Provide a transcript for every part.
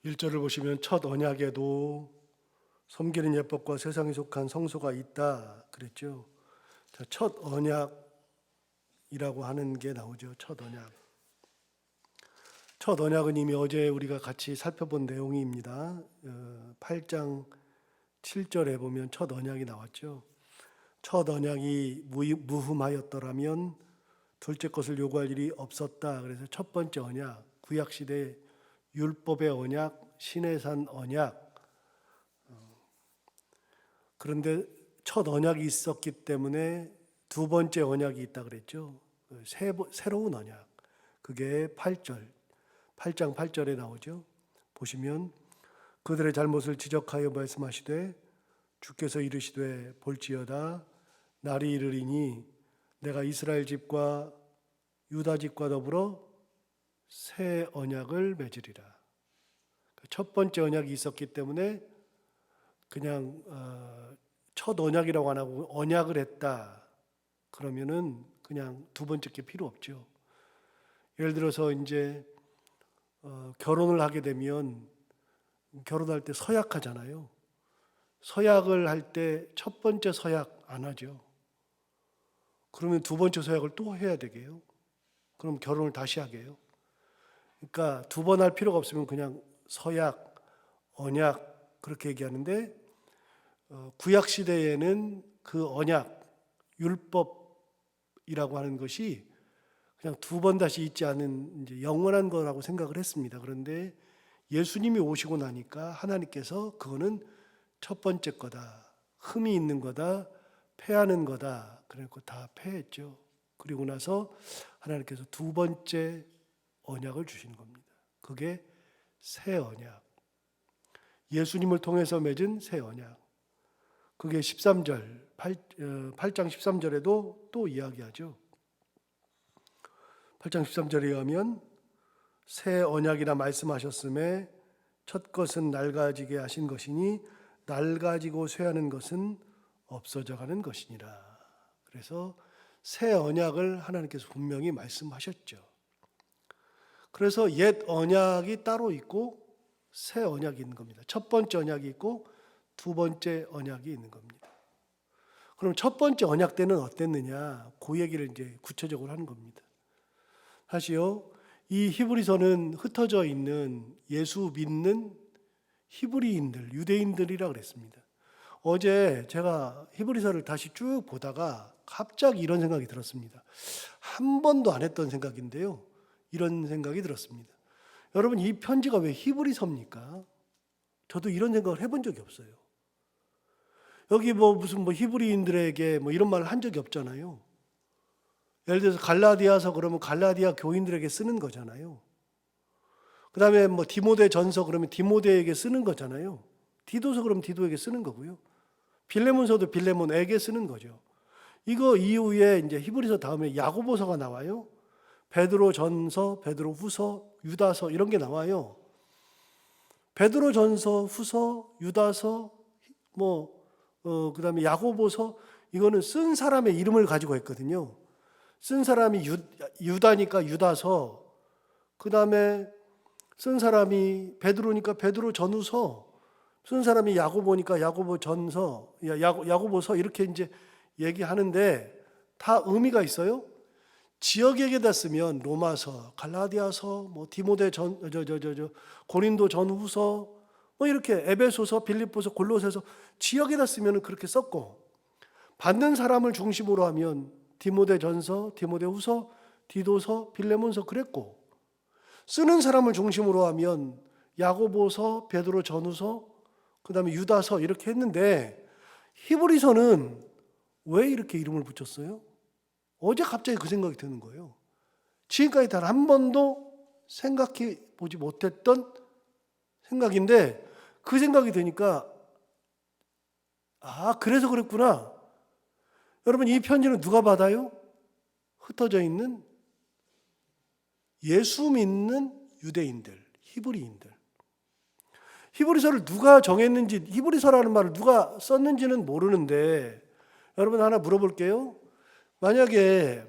1절을 보시면 첫 언약에도 섬기는 예법과 세상에 속한 성소가 있다 그랬죠. 자, 첫 언약이라고 하는 게 나오죠. 첫 언약. 첫 언약은 이미 어제 우리가 같이 살펴본 내용입니다. 8장 7절에 보면 첫 언약이 나왔죠. 첫 언약이 무흠하였더라면 둘째 것을 요구할 일이 없었다. 그래서 첫 번째 언약, 구약시대 율법의 언약, 시내산 언약. 그런데 첫 언약이 있었기 때문에 두 번째 언약이 있다 그랬죠. 새로운 언약. 그게 8장 8절에 나오죠. 보시면 그들의 잘못을 지적하여 말씀하시되 주께서 이르시되 볼지어다 날이 이르리니 내가 이스라엘 집과 유다 집과 더불어 새 언약을 맺으리라. 첫 번째 언약이 있었기 때문에 그냥 첫 언약이라고 안 하고 언약을 했다 그러면은 그냥 두 번째 게 필요 없죠. 예를 들어서 이제 결혼을 하게 되면 결혼할 때 서약하잖아요. 서약을 할 때 첫 번째 서약 안 하죠. 그러면 두 번째 서약을 또 해야 되게요. 그럼 결혼을 다시 하게요. 그러니까 두 번 할 필요가 없으면 그냥 서약, 언약 그렇게 얘기하는데 구약 시대에는 그 언약, 율법이라고 하는 것이 그냥 두 번 다시 있지 않은 이제 영원한 거라고 생각을 했습니다. 그런데 예수님이 오시고 나니까 하나님께서 그거는 첫 번째 거다, 흠이 있는 거다, 폐하는 거다. 그래서 다 폐했죠. 그리고 나서 하나님께서 두 번째 언약을 주시는 겁니다. 그게 새 언약. 예수님을 통해서 맺은 새 언약. 그게 13절, 8장 13절에도 또 이야기하죠. 8장 13절에 의하면 새 언약이라 말씀하셨음에 첫 것은 낡아지게 하신 것이니 낡아지고 쇠하는 것은 없어져 가는 것이니라. 그래서 새 언약을 하나님께서 분명히 말씀하셨죠. 그래서 옛 언약이 따로 있고 새 언약이 있는 겁니다. 첫 번째 언약이 있고 두 번째 언약이 있는 겁니다. 그럼 첫 번째 언약 때는 어땠느냐? 그 얘기를 이제 구체적으로 하는 겁니다. 사실요, 이 히브리서는 흩어져 있는 예수 믿는 히브리인들, 유대인들이라 그랬습니다. 어제 제가 히브리서를 다시 쭉 보다가 갑자기 이런 생각이 들었습니다. 한 번도 안 했던 생각인데요. 이런 생각이 들었습니다. 여러분, 이 편지가 왜 히브리서입니까? 저도 이런 생각을 해본 적이 없어요. 여기 무슨 히브리인들에게 이런 말을 한 적이 없잖아요. 예를 들어서 갈라디아서 그러면 갈라디아 교인들에게 쓰는 거잖아요. 그 다음에 디모데 전서 그러면 디모데에게 쓰는 거잖아요. 디도서 그러면 디도에게 쓰는 거고요. 빌레몬서도 빌레몬에게 쓰는 거죠. 이거 이후에 이제 히브리서 다음에 야고보서가 나와요. 베드로 전서, 베드로 후서, 유다서 이런 게 나와요. 베드로 전서, 후서, 유다서, 그다음에 야고보서 이거는 쓴 사람의 이름을 가지고 있거든요. 쓴 사람이 유다니까 유다서, 그다음에 쓴 사람이 베드로니까 베드로 전후서, 쓴 사람이 야고보니까 야고보 전서, 야고보서 이렇게 이제 얘기하는데 다 의미가 있어요. 지역에게다 쓰면 로마서, 갈라디아서, 디모데 고린도 전후서, 이렇게 에베소서, 빌립보서, 골로새서 지역에다 쓰면 그렇게 썼고, 받는 사람을 중심으로 하면 디모데 전서, 디모데 후서, 디도서, 빌레몬서 그랬고, 쓰는 사람을 중심으로 하면 야고보서, 베드로 전후서, 그다음에 유다서 이렇게 했는데 히브리서는 왜 이렇게 이름을 붙였어요? 어제 갑자기 그 생각이 드는 거예요. 지금까지 단 한 번도 생각해 보지 못했던 생각인데 그 생각이 드니까 그래서 그랬구나. 여러분, 이 편지는 누가 받아요? 흩어져 있는 예수 믿는 유대인들, 히브리인들. 히브리서를 누가 정했는지, 히브리서라는 말을 누가 썼는지는 모르는데 여러분 하나 물어볼게요. 만약에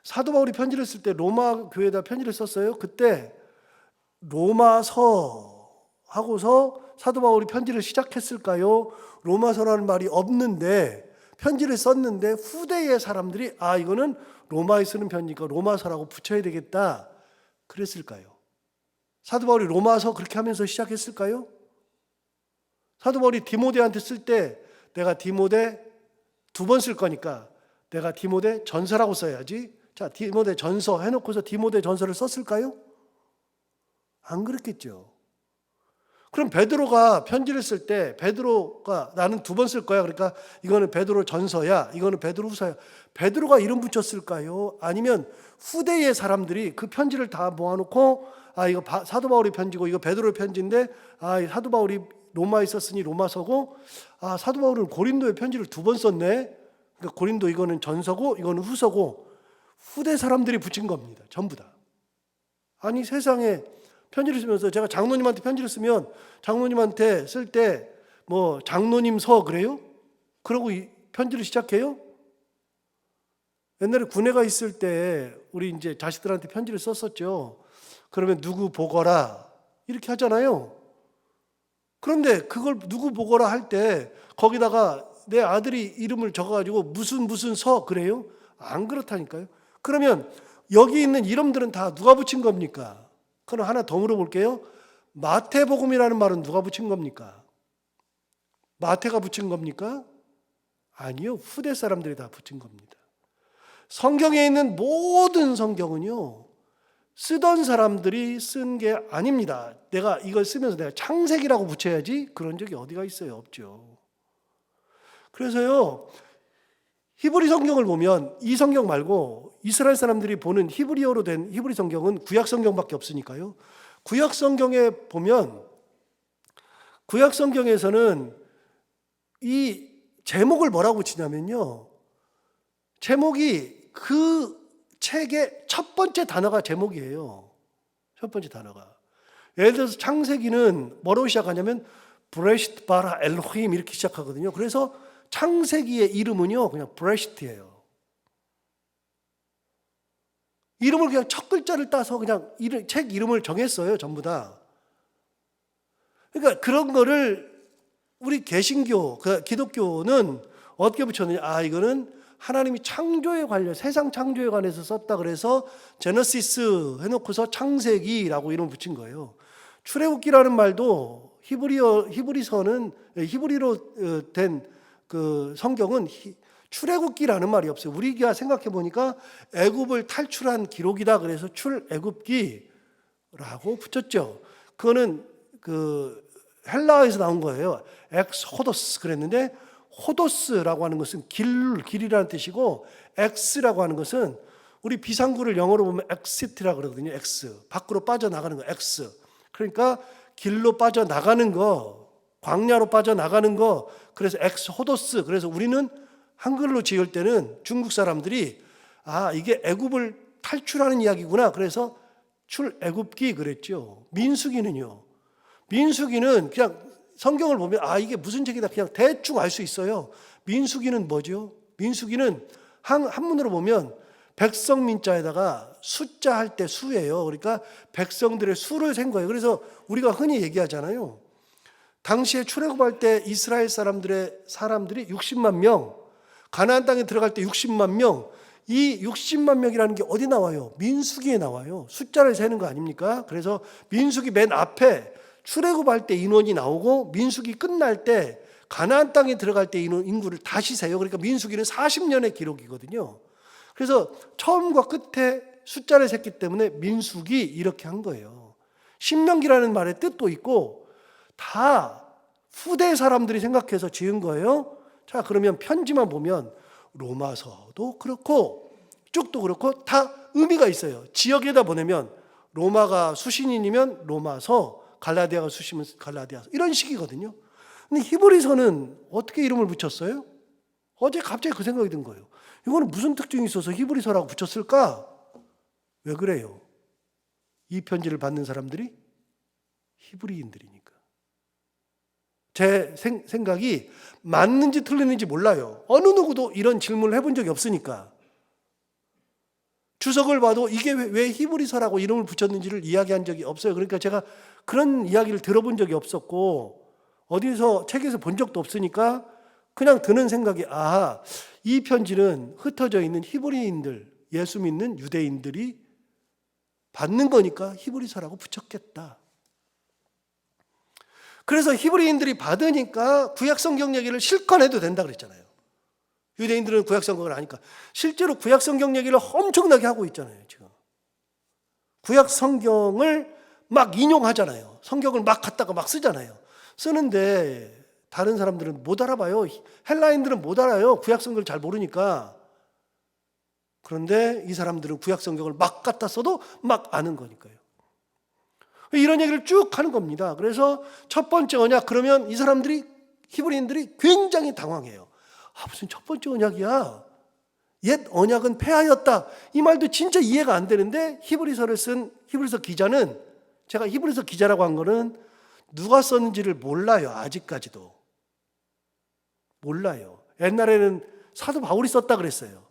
사도 바울이 편지를 쓸 때 로마 교회에다 편지를 썼어요. 그때 로마서 하고서 사도 바울이 편지를 시작했을까요? 로마서라는 말이 없는데 편지를 썼는데 후대의 사람들이 이거는 로마에 쓰는 편지니까 로마서라고 붙여야 되겠다 그랬을까요? 사도 바울이 로마서 그렇게 하면서 시작했을까요? 사도 바울이 디모데한테 쓸 때 내가 디모데 2번 쓸 거니까 내가 디모데 전서라고 써야지. 자, 디모데 전서 해놓고서 디모데 전서를 썼을까요? 안 그랬겠죠. 그럼 베드로가 편지를 쓸 때 베드로가 나는 2번 쓸 거야. 그러니까 이거는 베드로 전서야. 이거는 베드로 후서야. 베드로가 이름 붙였을까요? 아니면 후대의 사람들이 그 편지를 다 모아놓고 이거 사도 바울의 편지고 이거 베드로의 편지인데 사도 바울이 로마에 있었으니 로마서고 사도 바울은 고린도의 편지를 2번 썼네. 그러니까 고린도 이거는 전서고 이거는 후서고 후대 사람들이 붙인 겁니다. 전부 다. 아니 세상에 편지를 쓰면서 제가 장로님한테 편지를 쓰면 장로님한테 쓸 때 뭐 장로님 서 그래요? 그러고 이 편지를 시작해요? 옛날에 군에가 있을 때 우리 이제 자식들한테 편지를 썼었죠. 그러면 누구 보거라 이렇게 하잖아요. 그런데 그걸 누구 보거라 할 때 거기다가 내 아들이 이름을 적어가지고 무슨 서 그래요? 안 그렇다니까요. 그러면 여기 있는 이름들은 다 누가 붙인 겁니까? 그럼 하나 더 물어볼게요. 마태복음이라는 말은 누가 붙인 겁니까? 마태가 붙인 겁니까? 아니요. 후대 사람들이 다 붙인 겁니다. 성경에 있는 모든 성경은요. 쓰던 사람들이 쓴 게 아닙니다. 내가 이걸 쓰면서 내가 창세기라고 붙여야지 그런 적이 어디가 있어요? 없죠. 그래서요. 히브리 성경을 보면 이 성경 말고 이스라엘 사람들이 보는 히브리어로 된 히브리 성경은 구약 성경밖에 없으니까요. 구약 성경에 보면 구약 성경에서는 이 제목을 뭐라고 붙이냐면요. 제목이 그 책의 첫 번째 단어가 제목이에요. 첫 번째 단어가. 예를 들어서 창세기는 뭐로 시작하냐면 브레시트 바라 엘로힘 이렇게 시작하거든요. 그래서 창세기의 이름은요 그냥 브레시트예요. 이름을 그냥 첫 글자를 따서 그냥 책 이름을 정했어요. 전부 다. 그러니까 그런 거를 우리 개신교, 기독교는 어떻게 붙였느냐. 이거는 하나님이 창조에 관련, 세상 창조에 관해서 썼다 그래서 제너시스 해놓고서 창세기라고 이름을 붙인 거예요. 출애굽기라는 말도 히브리서는 히브리로 된 그 성경은 출애굽기라는 말이 없어요. 우리가 생각해 보니까 애굽을 탈출한 기록이다 그래서 출애굽기라고 붙였죠. 그거는 그 헬라어에서 나온 거예요. 엑스호도스 그랬는데 호도스라고 하는 것은 길이라는 뜻이고 엑스라고 하는 것은 우리 비상구를 영어로 보면 엑시트라고 그러거든요. 엑스. 밖으로 빠져나가는 거 엑스. 그러니까 길로 빠져나가는 거, 광야로 빠져나가는 거. 그래서 엑스호도스. 그래서 우리는 한글로 지을 때는 중국 사람들이 이게 애굽을 탈출하는 이야기구나. 그래서 출애굽기 그랬죠. 민수기는요. 민수기는 그냥 성경을 보면 이게 무슨 책이다 그냥 대충 알 수 있어요. 민수기는 뭐죠? 민수기는 한문으로 보면 백성민자에다가 숫자 할 때 수예요. 그러니까 백성들의 수를 센 거예요. 그래서 우리가 흔히 얘기하잖아요. 당시에 출애굽할 때 이스라엘 사람들이 60만 명, 가나안 땅에 들어갈 때 60만 명, 이 60만 명이라는 게 어디 나와요? 민수기에 나와요. 숫자를 세는 거 아닙니까? 그래서 민수기 맨 앞에 출애굽할 때 인원이 나오고 민수기 끝날 때 가나안 땅에 들어갈 때 인구를 다시 세요. 그러니까 민수기는 40년의 기록이거든요. 그래서 처음과 끝에 숫자를 셌기 때문에 민수기 이렇게 한 거예요. 신명기라는 말의 뜻도 있고 다 후대 사람들이 생각해서 지은 거예요. 자, 그러면 편지만 보면 로마서도 그렇고 쭉도 그렇고 다 의미가 있어요. 지역에다 보내면 로마가 수신인이면 로마서, 갈라디아가 수시면 갈라디아서 이런 식이거든요. 근데 히브리서는 어떻게 이름을 붙였어요? 어제 갑자기 그 생각이 든 거예요. 이거는 무슨 특징이 있어서 히브리서라고 붙였을까? 왜 그래요? 이 편지를 받는 사람들이 히브리인들이니까. 제 생각이 맞는지 틀리는지 몰라요. 어느 누구도 이런 질문을 해본 적이 없으니까. 주석을 봐도 이게 왜 히브리서라고 이름을 붙였는지를 이야기한 적이 없어요. 그러니까 제가 그런 이야기를 들어본 적이 없었고 어디서 책에서 본 적도 없으니까 그냥 드는 생각이 이 편지는 흩어져 있는 히브리인들, 예수 믿는 유대인들이 받는 거니까 히브리서라고 붙였겠다. 그래서 히브리인들이 받으니까 구약성경 얘기를 실컷 해도 된다 그랬잖아요. 유대인들은 구약성경을 아니까. 실제로 구약성경 얘기를 엄청나게 하고 있잖아요. 지금 구약성경을 막 인용하잖아요. 성경을 막 갖다가 막 쓰잖아요. 쓰는데 다른 사람들은 못 알아봐요. 헬라인들은 못 알아요. 구약성경을 잘 모르니까. 그런데 이 사람들은 구약성경을 막 갖다 써도 막 아는 거니까요. 이런 얘기를 쭉 하는 겁니다. 그래서 첫 번째 언약 그러면 이 사람들이 히브리인들이 굉장히 당황해요. 무슨 첫 번째 언약이야. 옛 언약은 폐하였다. 이 말도 진짜 이해가 안 되는데 히브리서를 쓴 히브리서 기자는 제가 히브리서 기자라고 한 거는 누가 썼는지를 몰라요. 아직까지도. 몰라요. 옛날에는 사도 바울이 썼다 그랬어요.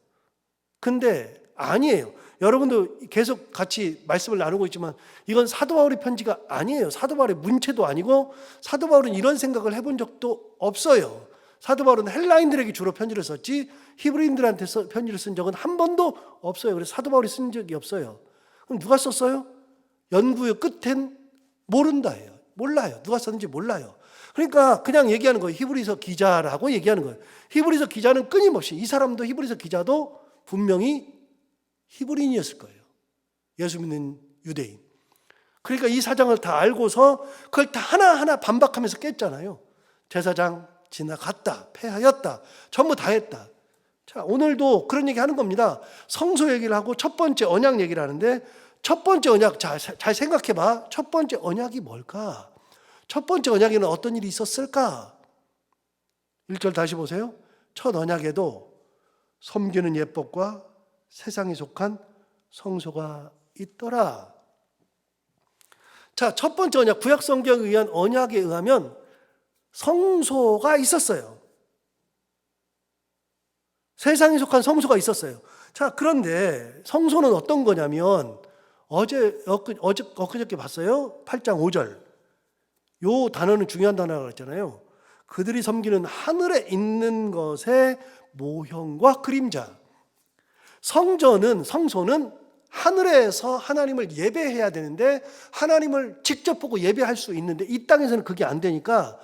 근데 아니에요. 여러분도 계속 같이 말씀을 나누고 있지만 이건 사도 바울의 편지가 아니에요. 사도 바울의 문체도 아니고 사도 바울은 이런 생각을 해본 적도 없어요. 사도 바울은 헬라인들에게 주로 편지를 썼지 히브리인들한테 편지를 쓴 적은 한 번도 없어요. 그래서 사도 바울이 쓴 적이 없어요. 그럼 누가 썼어요? 연구의 끝엔 모른다예요. 몰라요. 누가 썼는지 몰라요. 그러니까 그냥 얘기하는 거예요. 히브리서 기자라고 얘기하는 거예요. 히브리서 기자는 끊임없이 이 사람도 히브리서 기자도 분명히 히브리인이었을 거예요. 예수 믿는 유대인. 그러니까 이 사정을 다 알고서 그걸 다 하나하나 반박하면서 깼잖아요. 제사장 지나갔다, 폐하였다, 전부 다 했다. 자, 오늘도 그런 얘기 하는 겁니다. 성소 얘기를 하고 첫 번째 언약 얘기를 하는데 첫 번째 언약 잘 생각해 봐. 첫 번째 언약이 뭘까? 첫 번째 언약에는 어떤 일이 있었을까? 1절 다시 보세요. 첫 언약에도 섬기는 예법과 세상에 속한 성소가 있더라. 자, 첫 번째 언약, 구약 성경에 의한 언약에 의하면 성소가 있었어요. 세상에 속한 성소가 있었어요. 자, 그런데 성소는 어떤 거냐면 엊그저께 봤어요. 8장 5절. 요 단어는 중요한 단어라고 했잖아요. 그들이 섬기는 하늘에 있는 것의 모형과 그림자. 성소는 하늘에서 하나님을 예배해야 되는데 하나님을 직접 보고 예배할 수 있는데 이 땅에서는 그게 안 되니까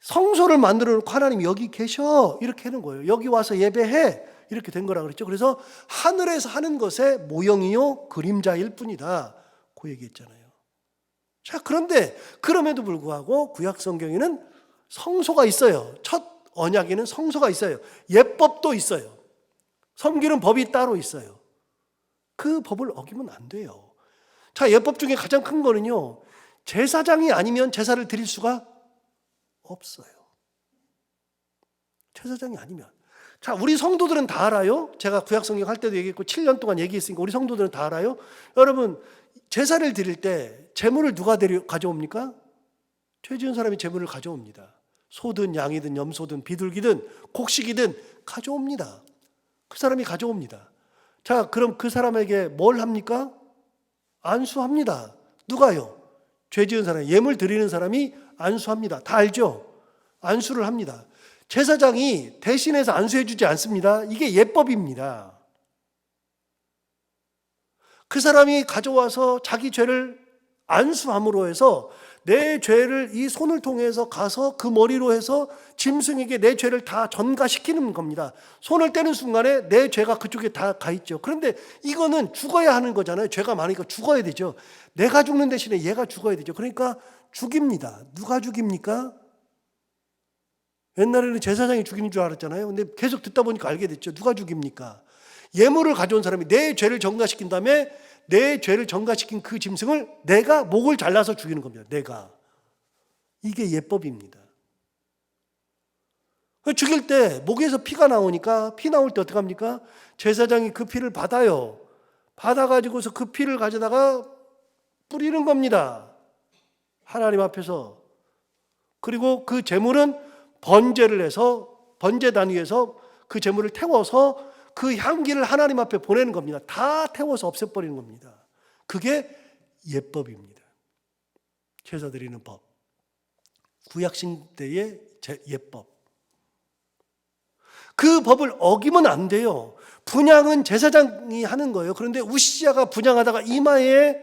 성소를 만들어 놓고 하나님 여기 계셔 이렇게 하는 거예요. 여기 와서 예배해 이렇게 된 거라고 그랬죠. 그래서 하늘에서 하는 것의 모형이요 그림자일 뿐이다 그 얘기했잖아요. 자, 그런데 그럼에도 불구하고 구약 성경에는 성소가 있어요. 첫 언약에는 성소가 있어요. 예법도 있어요. 섬기는 법이 따로 있어요. 그 법을 어기면 안 돼요. 자, 예법 중에 가장 큰 거는요, 제사장이 아니면 제사를 드릴 수가 없어요. 제사장이 아니면. 자, 우리 성도들은 다 알아요. 제가 구약성경 할 때도 얘기했고 7년 동안 얘기했으니까 우리 성도들은 다 알아요. 여러분, 제사를 드릴 때 제물을 누가 가져옵니까? 죄 지은 사람이 제물을 가져옵니다. 소든 양이든 염소든 비둘기든 곡식이든 가져옵니다. 그 사람이 가져옵니다. 자, 그럼 그 사람에게 뭘 합니까? 안수합니다. 누가요? 죄 지은 사람, 예물 드리는 사람이 안수합니다. 다 알죠? 안수를 합니다. 제사장이 대신해서 안수해 주지 않습니다. 이게 예법입니다. 그 사람이 가져와서 자기 죄를 안수함으로 해서 내 죄를 이 손을 통해서 가서 그 머리로 해서 짐승에게 내 죄를 다 전가시키는 겁니다. 손을 떼는 순간에 내 죄가 그쪽에 다 가 있죠. 그런데 이거는 죽어야 하는 거잖아요. 죄가 많으니까 죽어야 되죠. 내가 죽는 대신에 얘가 죽어야 되죠. 그러니까 죽입니다. 누가 죽입니까? 옛날에는 제사장이 죽이는 줄 알았잖아요. 근데 계속 듣다 보니까 알게 됐죠. 누가 죽입니까? 예물을 가져온 사람이 내 죄를 전가시킨 다음에 내 죄를 전가시킨 그 짐승을 내가 목을 잘라서 죽이는 겁니다. 내가. 이게 예법입니다. 죽일 때 목에서 피가 나오니까 피 나올 때 어떻게 합니까? 제사장이 그 피를 받아요. 받아가지고서 그 피를 가져다가 뿌리는 겁니다. 하나님 앞에서. 그리고 그 제물은 번제를 해서 번제단 위에서 그 제물을 태워서 그 향기를 하나님 앞에 보내는 겁니다. 다 태워서 없애버리는 겁니다. 그게 예법입니다. 제사 드리는 법. 구약시대의 예법. 그 법을 어기면 안 돼요. 분향은 제사장이 하는 거예요. 그런데 우시야가 분향하다가 이마에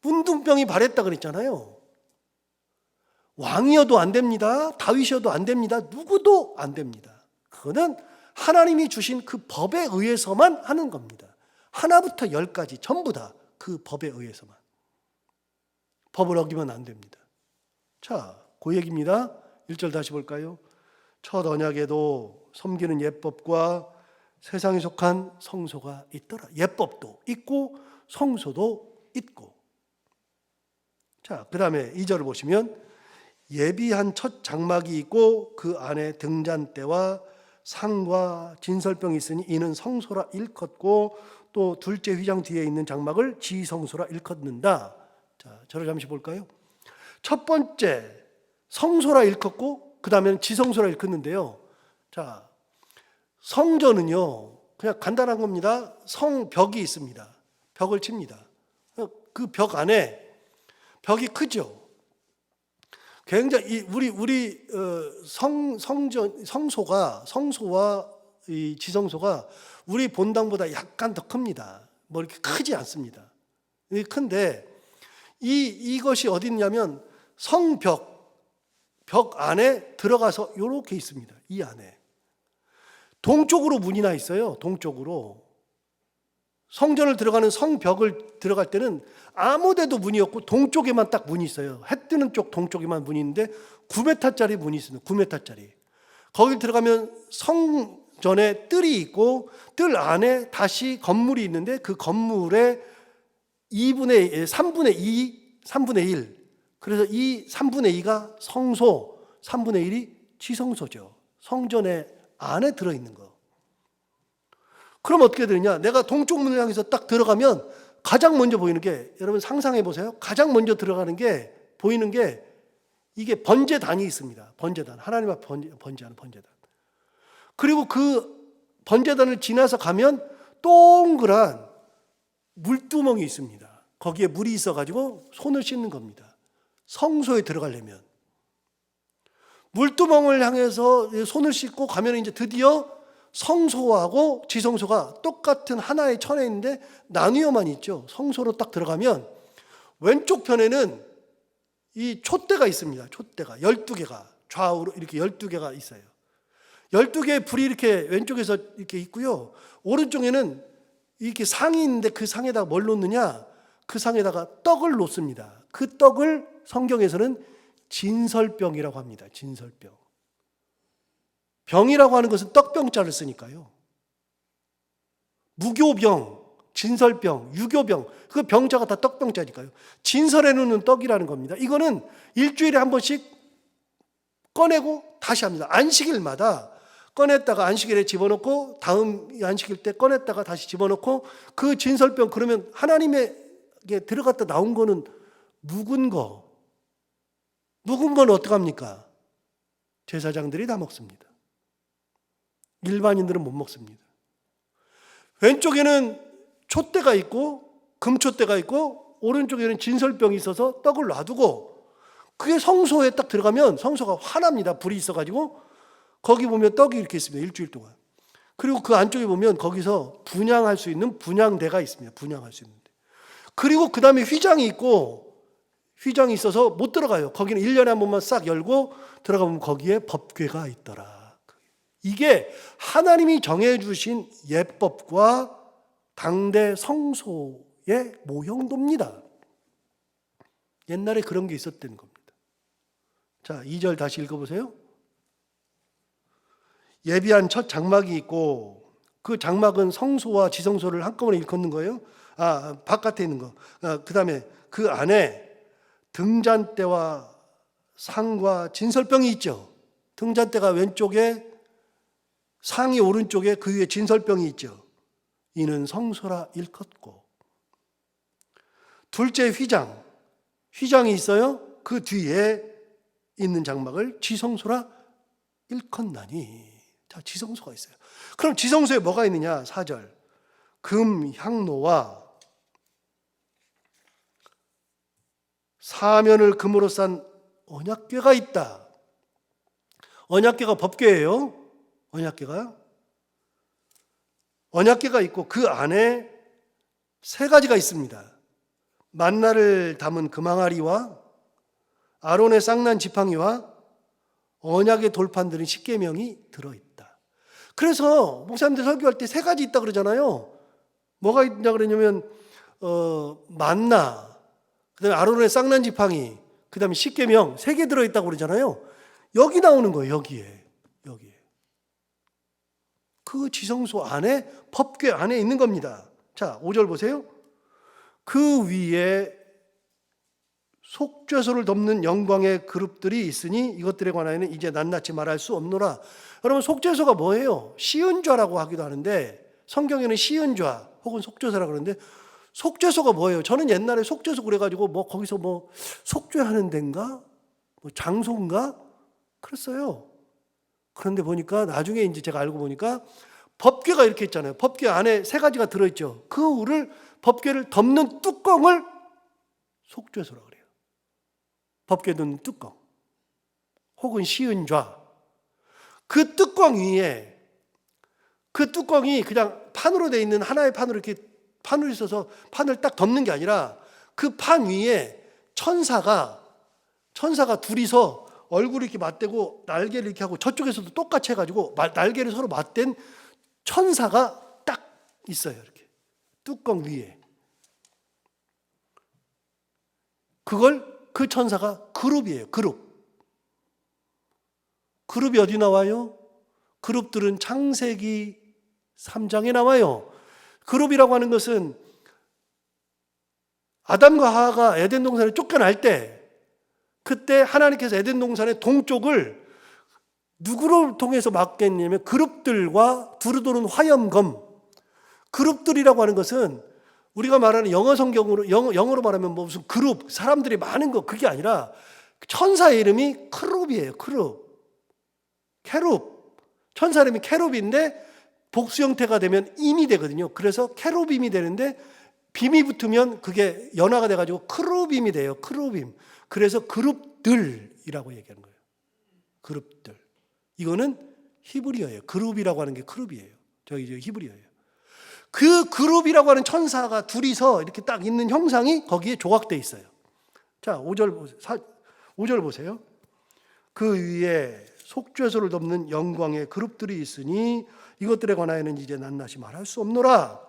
문둥병이 발했다 그랬잖아요. 왕이어도 안 됩니다. 다윗이어도 안 됩니다. 누구도 안 됩니다. 그거는 하나님이 주신 그 법에 의해서만 하는 겁니다. 하나부터 열까지 전부 다 그 법에 의해서만. 법을 어기면 안 됩니다. 자, 그 얘기입니다. 1절 다시 볼까요? 첫 언약에도 섬기는 예법과 세상에 속한 성소가 있더라. 예법도 있고 성소도 있고. 자, 그 다음에 2절을 보시면 예비한 첫 장막이 있고 그 안에 등잔대와 상과 진설병이 있으니 이는 성소라 일컫고 또 둘째 휘장 뒤에 있는 장막을 지성소라 일컫는다. 자, 저를 잠시 볼까요? 첫 번째 성소라 일컫고 그 다음에는 지성소라 일컫는데요. 자, 성전은요 그냥 간단한 겁니다. 성벽이 있습니다. 벽을 칩니다. 그 벽 안에 벽이 크죠. 굉장히 우리 성소와 이 지성소가 우리 본당보다 약간 더 큽니다. 뭐 이렇게 크지 않습니다. 큰데 이것이 어디 있냐면 벽 안에 들어가서 이렇게 있습니다. 이 안에 동쪽으로 문이 나 있어요. 동쪽으로 성전을 들어가는 성벽을 들어갈 때는 아무 데도 문이 없고 동쪽에만 딱 문이 있어요. 해 뜨는 쪽 동쪽에만 문이 있는데 9m짜리 문이 있습니다. 9m짜리. 거기 들어가면 성전에 뜰이 있고 뜰 안에 다시 건물이 있는데 그 건물의 3분의 1. 그래서 이 3분의 2가 성소, 3분의 1이 지성소죠. 성전의 안에 들어있는 거. 그럼 어떻게 되느냐? 내가 동쪽 문을 향해서 딱 들어가면 가장 먼저 보이는 게, 여러분 상상해 보세요. 가장 먼저 들어가는 게, 보이는 게 이게 번제단이 있습니다. 번제단. 하나님 앞에 번제하는 번제단. 그리고 그 번제단을 지나서 가면 동그란 물두멍이 있습니다. 거기에 물이 있어가지고 손을 씻는 겁니다. 성소에 들어가려면. 물두멍을 향해서 손을 씻고 가면 이제 드디어 성소하고 지성소가 똑같은 하나의 천에 있는데 나뉘어만 있죠. 성소로 딱 들어가면 왼쪽 편에는 이 촛대가 있습니다. 촛대가 12개가 좌우로 이렇게 12개가 있어요. 12개의 불이 이렇게 왼쪽에서 이렇게 있고요. 오른쪽에는 이렇게 상이 있는데 그 상에다가 뭘 놓느냐? 그 상에다가 떡을 놓습니다. 그 떡을 성경에서는 진설병이라고 합니다. 진설병. 병이라고 하는 것은 떡병자를 쓰니까요. 무교병, 진설병, 유교병, 그 병자가 다 떡병자니까요. 진설해 놓는 떡이라는 겁니다. 이거는 일주일에 한 번씩 꺼내고 다시 합니다. 안식일마다 꺼냈다가 안식일에 집어넣고 다음 안식일 때 꺼냈다가 다시 집어넣고 그 진설병, 그러면 하나님에게 들어갔다 나온 거는 묵은 거는 어떡합니까? 제사장들이 다 먹습니다. 일반인들은 못 먹습니다. 왼쪽에는 촛대가 있고 금촛대가 있고 오른쪽에는 진설병이 있어서 떡을 놔두고 그게 성소에 딱 들어가면 성소가 환합니다. 불이 있어가지고 거기 보면 떡이 이렇게 있습니다. 일주일 동안. 그리고 그 안쪽에 보면 거기서 분향할 수 있는 분향대가 있습니다. 분향할 수 있는데. 그리고 그 다음에 휘장이 있고 휘장이 있어서 못 들어가요. 거기는 1년에 한 번만 싹 열고 들어가면 거기에 법궤가 있더라. 이게 하나님이 정해주신 예법과 당대 성소의 모형도입니다. 옛날에 그런 게 있었다는 겁니다. 자, 2절 다시 읽어보세요. 예비한 첫 장막이 있고 그 장막은 성소와 지성소를 한꺼번에 일컫는 거예요. 바깥에 있는 거. 그 다음에 그 안에 등잔대와 상과 진설병이 있죠. 등잔대가 왼쪽에 상이 오른쪽에 그 위에 진설병이 있죠. 이는 성소라 일컫고 둘째 휘장이 있어요. 그 뒤에 있는 장막을 지성소라 일컫나니. 자, 지성소가 있어요. 그럼 지성소에 뭐가 있느냐? 4절. 금 향로와 사면을 금으로 싼 언약궤가 있다. 언약궤가 법궤예요. 언약궤가 있고 그 안에 세 가지가 있습니다. 만나를 담은 금항아리와 아론의 쌍난 지팡이와 언약의 돌판들은 십계명이 들어있다. 그래서 목사님들 설교할 때 세 가지 있다 그러잖아요. 뭐가 있냐 그러냐면 만나, 그다음에 아론의 쌍난 지팡이, 그다음에 십계명 3개 들어있다고 그러잖아요. 여기 나오는 거예요. 여기에. 그 지성소 안에, 법궤 안에 있는 겁니다. 자, 5절 보세요. 그 위에 속죄소를 덮는 영광의 그룹들이 있으니 이것들에 관하여는 이제 낱낱이 말할 수 없노라. 여러분, 속죄소가 뭐예요? 시은좌라고 하기도 하는데 성경에는 시은좌 혹은 속죄소라고 그러는데, 속죄소가 뭐예요? 저는 옛날에 속죄소 그래가지고 거기서 속죄하는 데인가? 장소인가? 그랬어요. 그런데 보니까 나중에 이제 제가 알고 보니까 법궤가 이렇게 있잖아요. 법궤 안에 3가지가 들어있죠. 그 법궤를 덮는 뚜껑을 속죄소라고 그래요. 법궤 덮는 뚜껑 혹은 시은좌. 그 뚜껑 위에, 그 뚜껑이 그냥 판으로 돼 있는 하나의 판으로 이렇게 판으로 있어서 판을 딱 덮는 게 아니라 그 판 위에 천사가 둘이서 얼굴을 이렇게 맞대고 날개를 이렇게 하고, 저쪽에서도 똑같이 해가지고 날개를 서로 맞댄 천사가 딱 있어요. 이렇게 뚜껑 위에. 그 천사가 그룹이에요. 그룹이 어디 나와요? 그룹들은 창세기 3장에 나와요. 그룹이라고 하는 것은 아담과 하와가 에덴 동산에 쫓겨날 때, 그때 하나님께서 에덴 동산의 동쪽을 누구를 통해서 막겠냐면 그룹들과 두루도는 화염검. 그룹들이라고 하는 것은 우리가 말하는 영어로 말하면 무슨 그룹, 사람들이 많은 거, 그게 아니라 천사의 이름이 크룹이에요. 캐룹. 천사 이름이 캐룹인데 복수 형태가 되면 임이 되거든요. 그래서 캐룹임이 되는데 빔이 붙으면 그게 연화가 돼가지고 크룹임이 돼요. 크룹임. 그래서 그룹들이라고 얘기하는 거예요. 그룹들. 이거는 히브리어예요. 그룹이라고 하는 게 크룹이에요. 저기 히브리어예요. 그 그룹이라고 하는 천사가 둘이서 이렇게 딱 있는 형상이 거기에 조각되어 있어요. 자, 5절 보세요. 그 위에 속죄소를 덮는 영광의 그룹들이 있으니 이것들에 관하여는 이제 낱낱이 말할 수 없노라.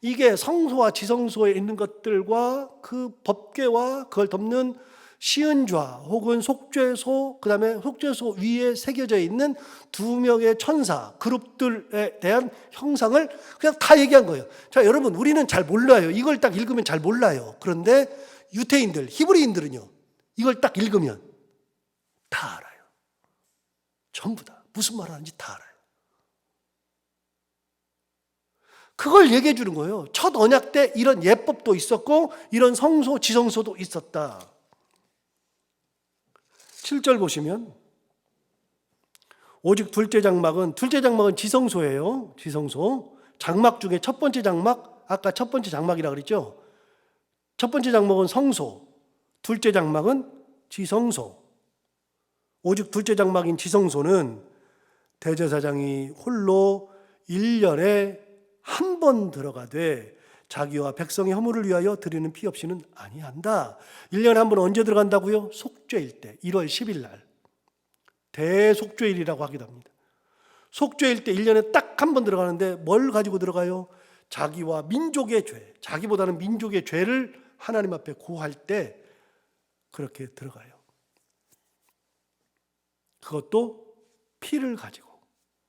이게 성소와 지성소에 있는 것들과 그 법궤와 그걸 덮는 시은좌 혹은 속죄소, 그 다음에 속죄소 위에 새겨져 있는 2명의 천사 그룹들에 대한 형상을 그냥 다 얘기한 거예요. 자, 여러분, 우리는 잘 몰라요. 이걸 딱 읽으면 잘 몰라요. 그런데 유태인들, 히브리인들은요, 이걸 딱 읽으면 다 알아요. 전부 다 무슨 말 하는지 다 알아요. 그걸 얘기해 주는 거예요. 첫 언약 때 이런 예법도 있었고 이런 성소, 지성소도 있었다. 7절 보시면 오직 둘째 장막은 지성소예요. 지성소. 장막 중에 첫 번째 장막, 아까 첫 번째 장막이라고 그랬죠. 첫 번째 장막은 성소, 둘째 장막은 지성소. 오직 둘째 장막인 지성소는 대제사장이 홀로 1년에 한 번 들어가되 자기와 백성의 허물을 위하여 드리는 피 없이는 아니한다. 1년에 한 번 언제 들어간다고요? 속죄일 때 1월 10일 날 대속죄일이라고 하기도 합니다. 속죄일 때 1년에 딱 한 번 들어가는데 뭘 가지고 들어가요? 자기와 민족의 죄, 자기보다는 민족의 죄를 하나님 앞에 고할 때 그렇게 들어가요. 그것도 피를 가지고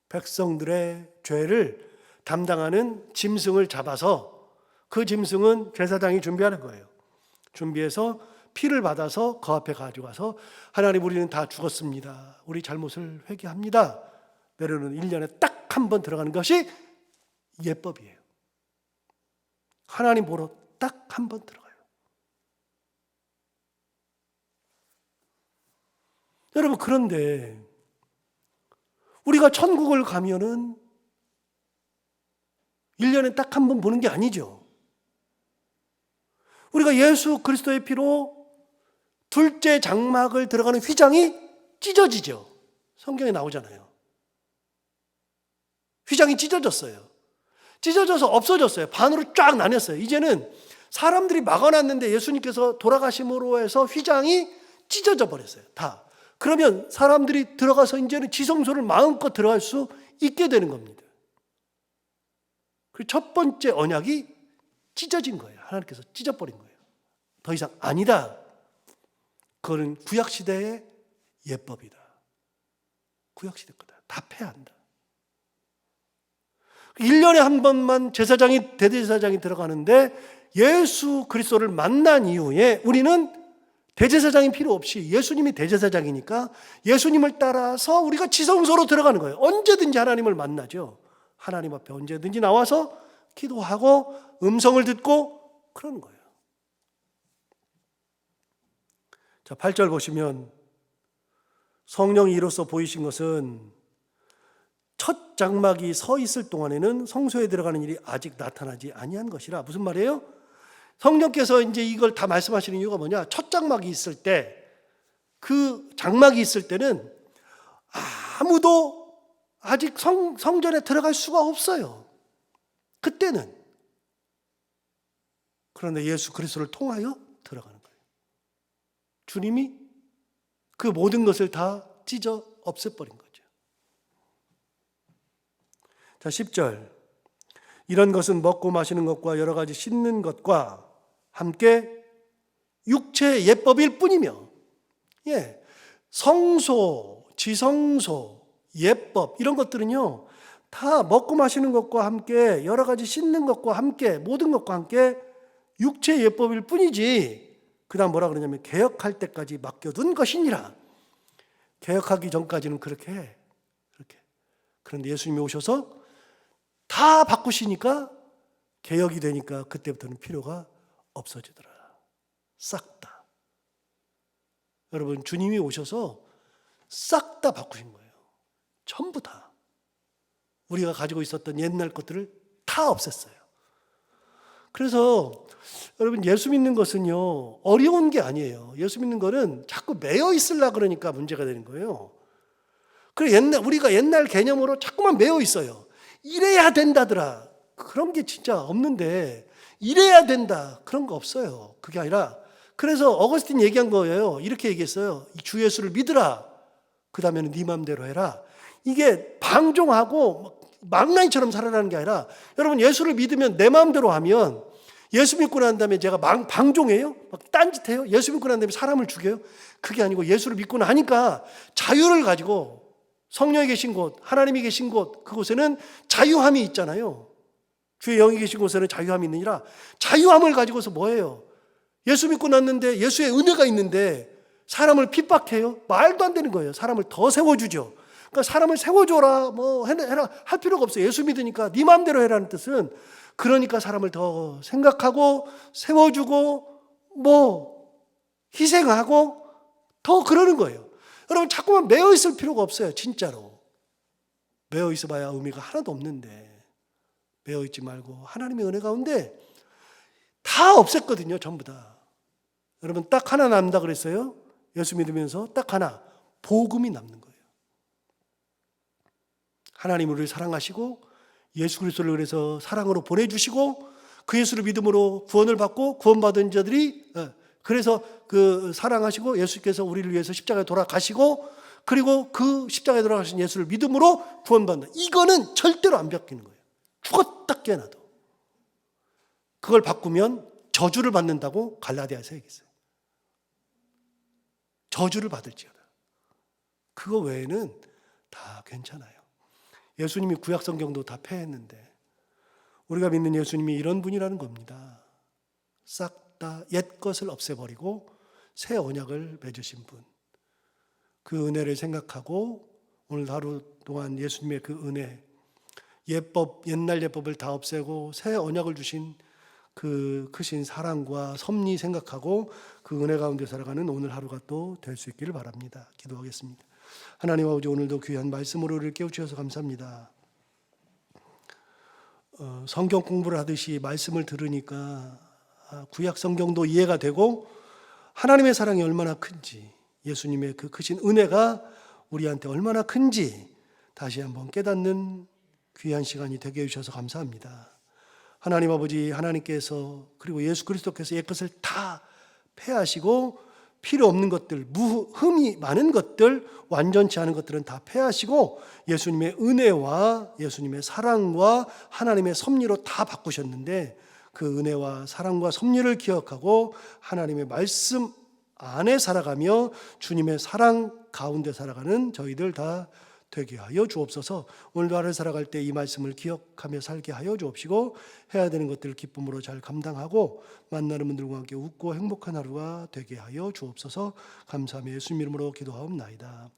백성들의 죄를 담당하는 짐승을 잡아서 그 짐승은 제사장이 준비하는 거예요. 준비해서 피를 받아서 그 앞에 가져가서 하나님, 우리는 다 죽었습니다. 우리 잘못을 회개합니다. 내려놓는 1년에 딱 한 번 들어가는 것이 예법이에요. 하나님 보러 딱 한 번 들어가요. 여러분, 그런데 우리가 천국을 가면은 1년에 딱 한 번 보는 게 아니죠. 우리가 예수 그리스도의 피로 둘째 장막을 들어가는 휘장이 찢어지죠. 성경에 나오잖아요. 휘장이 찢어졌어요. 찢어져서 없어졌어요. 반으로 쫙 나뉘었어요. 이제는 사람들이 막아놨는데 예수님께서 돌아가심으로 해서 휘장이 찢어져 버렸어요. 다. 그러면 사람들이 들어가서 이제는 지성소를 마음껏 들어갈 수 있게 되는 겁니다. 그 첫 번째 언약이 찢어진 거예요. 하나님께서 찢어버린 거예요. 더 이상 아니다. 그거는 구약시대의 예법이다. 구약시대 거다. 다 패한다. 1년에 한 번만 대제사장이 들어가는데 예수 그리스도를 만난 이후에 우리는 대제사장이 필요 없이 예수님이 대제사장이니까 예수님을 따라서 우리가 지성소로 들어가는 거예요. 언제든지 하나님을 만나죠. 하나님 앞에 언제든지 나와서 기도하고 음성을 듣고 그러는 거예요. 자, 8절 보시면 성령이 이로써 보이신 것은 첫 장막이 서 있을 동안에는 성소에 들어가는 일이 아직 나타나지 아니한 것이라. 무슨 말이에요? 성령께서 이제 이걸 다 말씀하시는 이유가 뭐냐? 첫 장막이 있을 때, 그 장막이 있을 때는 아무도 아직 성전에 들어갈 수가 없어요. 그때는. 그런데 예수 그리스도를 통하여 들어가는 거예요. 주님이 그 모든 것을 다 찢어 없애버린 거예요. 자, 10절. 이런 것은 먹고 마시는 것과 여러 가지 씻는 것과 함께 육체의 예법일 뿐이며, 성소, 지성소, 예법 이런 것들은요 다 먹고 마시는 것과 함께 여러 가지 씻는 것과 함께 모든 것과 함께 육체의 예법일 뿐이지. 그 다음 뭐라 그러냐면 개혁할 때까지 맡겨둔 것이니라. 개혁하기 전까지는 그렇게 해. 그렇게. 그런데 예수님이 오셔서 다 바꾸시니까 개혁이 되니까 그때부터는 필요가 없어지더라. 싹 다. 여러분, 주님이 오셔서 싹 다 바꾸신 거예요. 전부 다. 우리가 가지고 있었던 옛날 것들을 다 없앴어요. 그래서 여러분, 예수 믿는 것은요 어려운 게 아니에요. 예수 믿는 거는 자꾸 매여 있으려고 그러니까 문제가 되는 거예요. 그래, 우리가 옛날 개념으로 자꾸만 매여 있어요. 이래야 된다더라. 그런 게 진짜 없는데, 이래야 된다 그런 거 없어요. 그게 아니라, 그래서 어거스틴 얘기한 거예요. 이렇게 얘기했어요. 주 예수를 믿으라. 그 다음에는 네 마음대로 해라. 이게 방종하고 망나니처럼 살아라는 게 아니라, 여러분 예수를 믿으면 내 마음대로 하면, 예수 믿고 난 다음에 제가 방종해요? 막 딴짓해요? 예수 믿고 난 다음에 사람을 죽여요? 그게 아니고 예수를 믿고 나니까 자유를 가지고, 성령이 계신 곳, 하나님이 계신 곳, 그곳에는 자유함이 있잖아요. 주의 영이 계신 곳에는 자유함이 있느니라. 자유함을 가지고서 뭐예요? 예수 믿고 났는데 예수의 은혜가 있는데 사람을 핍박해요? 말도 안 되는 거예요. 사람을 더 세워주죠. 그러니까 사람을 세워줘라, 뭐 해라 할 필요가 없어요. 예수 믿으니까 네 마음대로 해라는 뜻은, 그러니까 사람을 더 생각하고 세워주고 뭐 희생하고 더 그러는 거예요. 여러분, 자꾸만 매여 있을 필요가 없어요. 진짜로. 매여 있어 봐야 의미가 하나도 없는데, 매여 있지 말고 하나님의 은혜 가운데 다 없앴거든요. 전부 다. 여러분, 딱 하나 남는다 그랬어요. 예수 믿으면서 딱 하나, 복음이 남는 거예요. 하나님 우리를 사랑하시고 예수 그리스도를 그래서 사랑으로 보내주시고, 그 예수를 믿음으로 구원을 받고 구원받은 자들이, 그래서 그 사랑하시고 예수께서 우리를 위해서 십자가에 돌아가시고, 그리고 그 십자가에 돌아가신 예수를 믿음으로 구원받는다. 이거는 절대로 안 바뀌는 거예요. 죽었다 깨어나도. 그걸 바꾸면 저주를 받는다고 갈라디아서 얘기했어요. 저주를 받을지어다. 그거 외에는 다 괜찮아요. 예수님이 구약 성경도 다 폐했는데 우리가 믿는 예수님이 이런 분이라는 겁니다. 싹 다 옛 것을 없애버리고 새 언약을 맺으신 분. 그 은혜를 생각하고 오늘 하루 동안 예수님의 그 은혜, 옛날 예법을 다 없애고 새 언약을 주신 그 크신 사랑과 섭리 생각하고 그 은혜 가운데 살아가는 오늘 하루가 또 될 수 있기를 바랍니다. 기도하겠습니다. 하나님 아버지, 오늘도 귀한 말씀으로 우리를 깨우치셔서 감사합니다. 성경 공부를 하듯이 말씀을 들으니까 구약 성경도 이해가 되고 하나님의 사랑이 얼마나 큰지, 예수님의 그 크신 은혜가 우리한테 얼마나 큰지 다시 한번 깨닫는 귀한 시간이 되게 해주셔서 감사합니다. 하나님 아버지, 하나님께서 그리고 예수 그리스도께서 옛것을 다 폐하시고 필요 없는 것들, 흠이 많은 것들, 완전치 않은 것들은 다 폐하시고 예수님의 은혜와 예수님의 사랑과 하나님의 섭리로 다 바꾸셨는데, 그 은혜와 사랑과 섭리를 기억하고 하나님의 말씀 안에 살아가며 주님의 사랑 가운데 살아가는 저희들 다 되게 하여 주옵소서. 오늘도 하루 살아갈 때 이 말씀을 기억하며 살게 하여 주옵시고, 해야 되는 것들을 기쁨으로 잘 감당하고 만나는 분들과 함께 웃고 행복한 하루가 되게 하여 주옵소서. 감사하며 예수님 이름으로 기도하옵나이다.